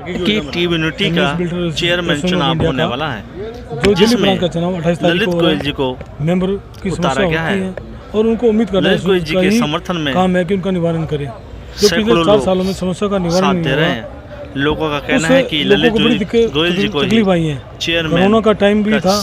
कि team unity का chairman चुनाव होने वाला है, जिसमें ललित गोयल जी को मेंबर की उतारा गया है और उनको उम्मीद करना है ललित गोयल जी के समर्थन में काम है कि उनका निवारण करें। जो पिछले 4 सालों में समस्या का निवारण दे रहे हैं। लोगों का कहना है कि ललित गोयल जी को तकलीफ आई है। चेयरमैन कोरोना का टाइम भी था,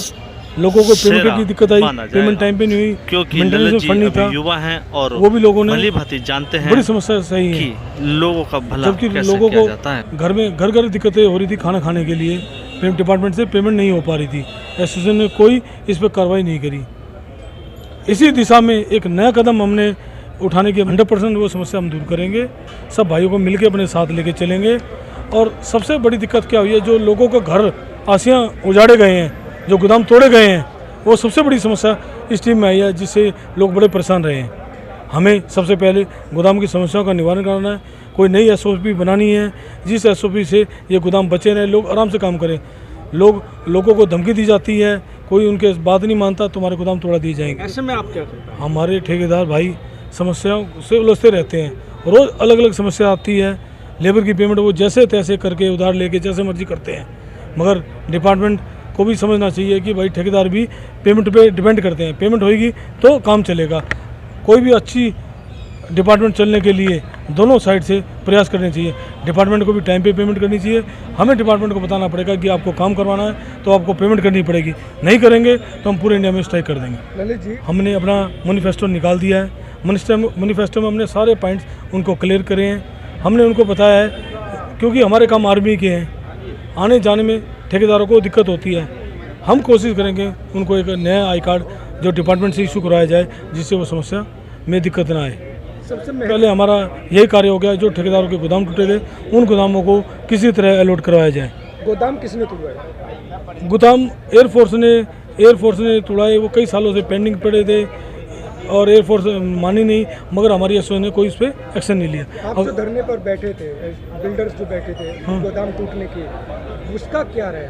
लोगों को पेमेंट की दिक्कत आई, पेमेंट टाइम पे नहीं हुई, क्योंकि ललित जी अभी युवा हैं और वो भी लोगों ने भली भांति जानते हैं बड़ी समस्या सही है कि लोगों का भला जबकि कैसे लोगों किया को जाता है। घर में घर दिक्कतें हो रही थी खाना खाने के लिए, पेमेंट डिपार्टमेंट से पेमेंट नहीं हो पा रही थी। एसोसिएशन ने कोई इस पर कार्रवाई नहीं करी। इसी दिशा में एक नया कदम हमने उठाने की 100% वो समस्या हम दूर करेंगे। सब भाइयों को मिलकर अपने साथ लेके चलेंगे। और सबसे बड़ी दिक्कत क्या हुई है, जो लोगों का घर आसियाँ उजाड़े गए हैं, जो गोदाम तोड़े गए हैं, वो सबसे बड़ी समस्या इस टीम में आई है, जिससे लोग बड़े परेशान रहे हैं। हमें सबसे पहले गोदाम की समस्याओं का निवारण करना है। कोई नई SOP बनानी है, जिस SOP से ये गोदाम बचे रहें, लोग आराम से काम करें। लोगों को धमकी दी जाती है, कोई उनके बात नहीं मानता, तुम्हारे गोदाम तोड़ा दिए जाएंगे। ऐसे में आप क्या करते हैं? हमारे ठेकेदार भाई समस्याओं से उलझते रहते हैं, रोज़ अलग अलग समस्या आती है। लेबर की पेमेंट वो जैसे तैसे करके उधार लेके जैसे मर्जी करते हैं, मगर डिपार्टमेंट को भी समझना चाहिए कि भाई ठेकेदार भी पेमेंट पे डिपेंड करते हैं। पेमेंट होएगी तो काम चलेगा। कोई भी अच्छी डिपार्टमेंट चलने के लिए दोनों साइड से प्रयास करने चाहिए। डिपार्टमेंट को भी टाइम पे पेमेंट करनी चाहिए। हमें डिपार्टमेंट को बताना पड़ेगा कि आपको काम करवाना है तो आपको पेमेंट करनी पड़ेगी, नहीं करेंगे तो हम पूरे इंडिया में स्ट्राइक कर देंगे। ललित जी, हमने अपना मैनिफेस्टो निकाल दिया है। मैनिफेस्टो में हमने सारे पॉइंट्स उनको क्लियर करे हैं। हमने उनको बताया है, क्योंकि हमारे काम आर्मी के हैं, आने जाने में ठेकेदारों को दिक्कत होती है। हम कोशिश करेंगे उनको एक नया आई कार्ड जो डिपार्टमेंट से इशू कराया जाए, जिससे वो समस्या में दिक्कत ना आए। सबसे पहले हमारा यही कार्य हो गया, जो ठेकेदारों के गोदाम टूटे गए उन गोदामों को किसी तरह अलॉट करवाया जाए। गोदाम किसने तोड़वाया? गोदाम एयरफोर्स ने तोड़ाए। वो कई सालों से पेंडिंग पड़े थे और एयरफोर्स मानी नहीं, मगर हमारी एसओ ने कोई इस पर एक्शन नहीं लिया। आप जो धरने पर बैठे थे, बिल्डर्स जो बैठे थे गोदाम टूटने की, उसका क्या रहा?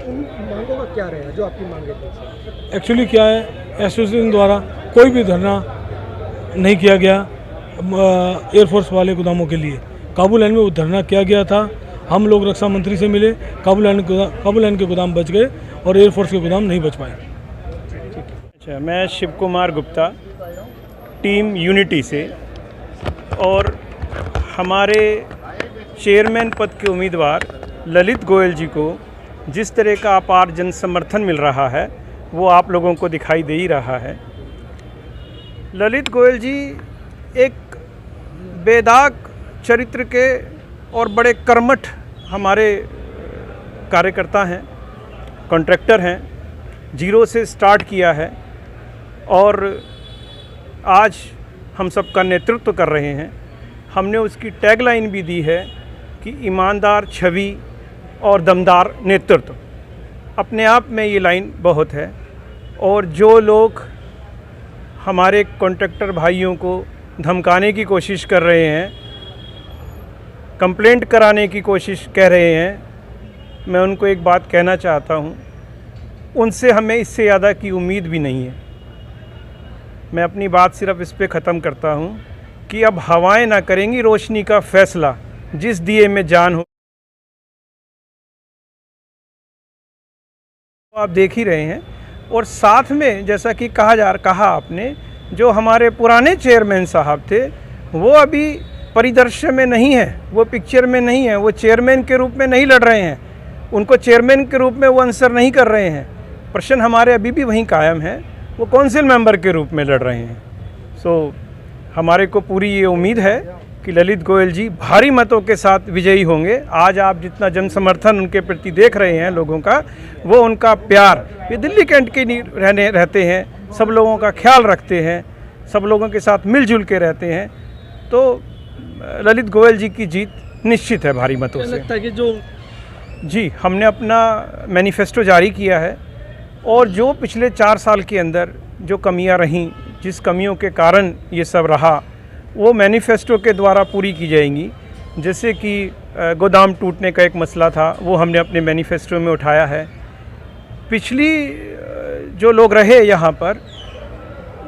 उन मांगों का क्या रहा जो आपकी मांगे थी? एक्चुअली क्या है, एसोसिएशन द्वारा कोई भी धरना नहीं किया गया एयरफोर्स वाले गोदामों के लिए। काबुल लाइन में वो धरना किया गया था। हम लोग रक्षा मंत्री से मिले, काबुल लाइन के गोदाम बच गए और एयरफोर्स के गोदाम नहीं बच पाए। अच्छा, मैं शिव कुमार गुप्ता, टीम यूनिटी से, और हमारे चेयरमैन पद के उम्मीदवार ललित गोयल जी को जिस तरह का अपार जन समर्थन मिल रहा है वो आप लोगों को दिखाई दे ही रहा है। ललित गोयल जी एक बेदाग चरित्र के और बड़े कर्मठ हमारे कार्यकर्ता हैं, कॉन्ट्रैक्टर हैं, जीरो से स्टार्ट किया है और आज हम सबका नेतृत्व कर रहे हैं। हमने उसकी टैगलाइन भी दी है कि ईमानदार छवि और दमदार नेतृत्व। अपने आप में ये लाइन बहुत है। और जो लोग हमारे कॉन्ट्रैक्टर भाइयों को धमकाने की कोशिश कर रहे हैं, कंप्लेंट कराने की कोशिश कह रहे हैं, मैं उनको एक बात कहना चाहता हूँ, उनसे हमें इससे ज़्यादा की उम्मीद भी नहीं है। मैं अपनी बात सिर्फ इस पे ख़त्म करता हूँ कि अब हवाएं ना करेंगी रोशनी का फैसला, जिस दिए में जान हो। आप देख ही रहे हैं। और साथ में जैसा कि कहा आपने, जो हमारे पुराने चेयरमैन साहब थे वो अभी परिदृश्य में नहीं है, वो पिक्चर में नहीं है, वो चेयरमैन के रूप में नहीं लड़ रहे हैं, उनको चेयरमैन के रूप में वो आंसर नहीं कर रहे हैं। प्रश्न हमारे अभी भी वहीं कायम है, वो काउंसिल मेंबर के रूप में लड़ रहे हैं। हमारे को पूरी ये उम्मीद है कि ललित गोयल जी भारी मतों के साथ विजयी होंगे। आज आप जितना जन समर्थन उनके प्रति देख रहे हैं लोगों का, वो उनका प्यार, ये दिल्ली कैंट के रहते हैं, सब लोगों का ख्याल रखते हैं, सब लोगों के साथ मिलजुल के रहते हैं। तो ललित गोयल जी की जीत निश्चित है भारी मतों से। लगता है कि जो जी, हमने अपना मैनिफेस्टो जारी किया है और जो पिछले 4 साल के अंदर जो कमियां रहीं, जिस कमियों के कारण ये सब रहा, वो मैनिफेस्टो के द्वारा पूरी की जाएंगी। जैसे कि गोदाम टूटने का एक मसला था, वो हमने अपने मैनिफेस्टो में उठाया है। पिछली जो लोग रहे यहाँ पर,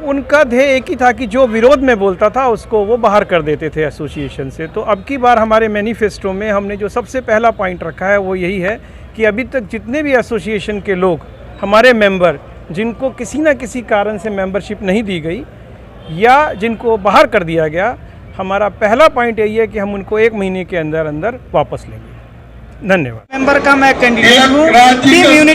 उनका ध्येय एक ही था कि जो विरोध में बोलता था उसको वो बाहर कर देते थे एसोसिएशन से। तो अब की बार हमारे मैनिफेस्टो में हमने जो सबसे पहला पॉइंट रखा है वो यही है कि अभी तक जितने भी एसोसिएशन के लोग हमारे मेंबर जिनको किसी न किसी कारण से मेंबरशिप नहीं दी गई या जिनको बाहर कर दिया गया, हमारा पहला पॉइंट यही है कि हम उनको 1 महीने के अंदर अंदर वापस लेंगे। धन्यवाद। मेंबर का मैं कैंडिडेट हूँ टीम यूनिटी